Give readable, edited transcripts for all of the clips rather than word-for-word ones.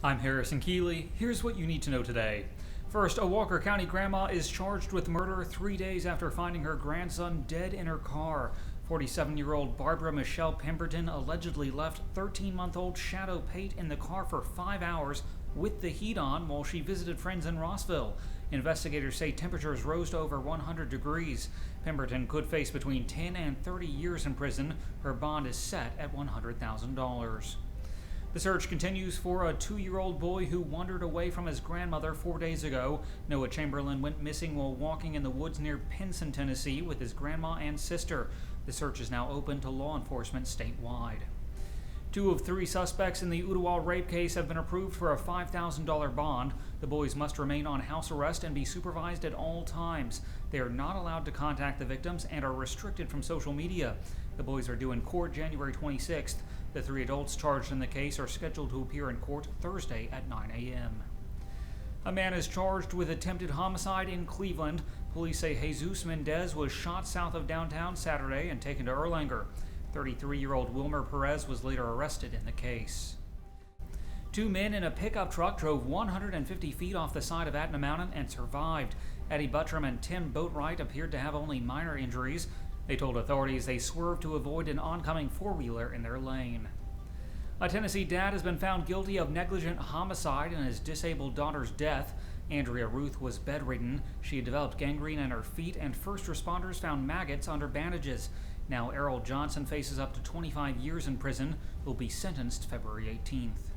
I'm Harrison Keeley. Here's what you need to know today. First, a Walker County grandma is charged with murder 3 days after finding her grandson dead in her car. 47-year-old Barbara Michelle Pemberton allegedly left 13-month-old Shadoe Pate in the car for 5 hours with the heat on while she visited friends in Rossville. Investigators say temperatures rose to over 100 degrees. Pemberton could face between 10 and 30 years in prison. Her bond is set at $100,000. The search continues for a 2-year-old boy who wandered away from his grandmother 4 days ago. Noah Chamberlain went missing while walking in the woods near Pinson, Tennessee with his grandma and sister. The search is now open to law enforcement statewide. 2 of 3 suspects in the Ooltewah rape case have been approved for a $5,000 bond. The boys must remain on house arrest and be supervised at all times. They are not allowed to contact the victims and are restricted from social media. The boys are due in court January 26th. The 3 adults charged in the case are scheduled to appear in court Thursday at 9 a.m. A man is charged with attempted homicide in Cleveland. Police say Jesus Mendez was shot south of downtown Saturday and taken to Erlanger. 33-year-old Wilmer Perez was later arrested in the case. 2 men in a pickup truck drove 150 feet off the side of Atna Mountain and survived. Eddie Buttram and Tim Boatwright appeared to have only minor injuries. They told authorities they swerved to avoid an oncoming four-wheeler in their lane. A Tennessee dad has been found guilty of negligent homicide in his disabled daughter's death. Andrea Ruth was bedridden. She had developed gangrene in her feet, and first responders found maggots under bandages. Now Harrell Johnson faces up to 25 years in prison. He'll be sentenced February 18th.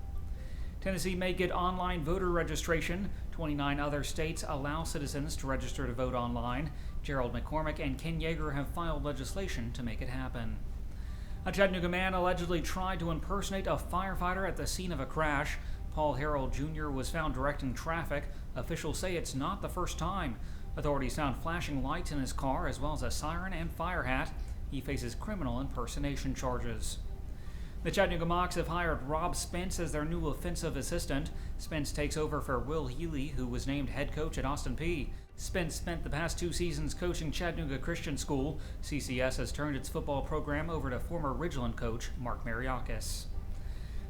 Tennessee may get online voter registration. 29 other states allow citizens to register to vote online. Gerald McCormick and Ken Yeager have filed legislation to make it happen. A Chattanooga man allegedly tried to impersonate a firefighter at the scene of a crash. Paul Harrell Jr. was found directing traffic. Officials say it's not the first time. Authorities found flashing lights in his car as well as a siren and fire hat. He faces criminal impersonation charges. The Chattanooga Mocs have hired Rob Spence as their new offensive assistant. Spence takes over for Will Healy, who was named head coach at Austin Peay. Spence spent the past 2 seasons coaching Chattanooga Christian School. CCS has turned its football program over to former Ridgeland coach Mark Mariakis.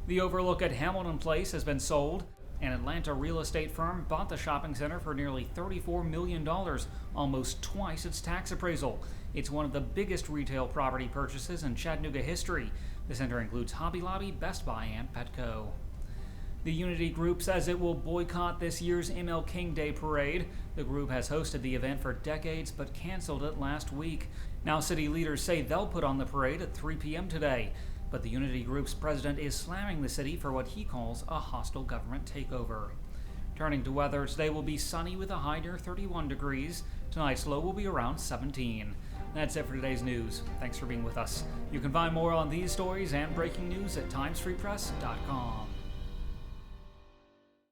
The Overlook at Hamilton Place has been sold. An Atlanta real estate firm bought the shopping center for nearly $34 million, almost twice its tax appraisal. It's one of the biggest retail property purchases in Chattanooga history. The center includes Hobby Lobby, Best Buy, and Petco. The Unity Group says it will boycott this year's MLK Day Parade. The group has hosted the event for decades but canceled it last week. Now city leaders say they'll put on the parade at 3 p.m. today. But the Unity Group's president is slamming the city for what he calls a hostile government takeover. Turning to weather, today will be sunny with a high near 31 degrees. Tonight's low will be around 17. That's it for today's news. Thanks for being with us. You can find more on these stories and breaking news at timesfreepress.com.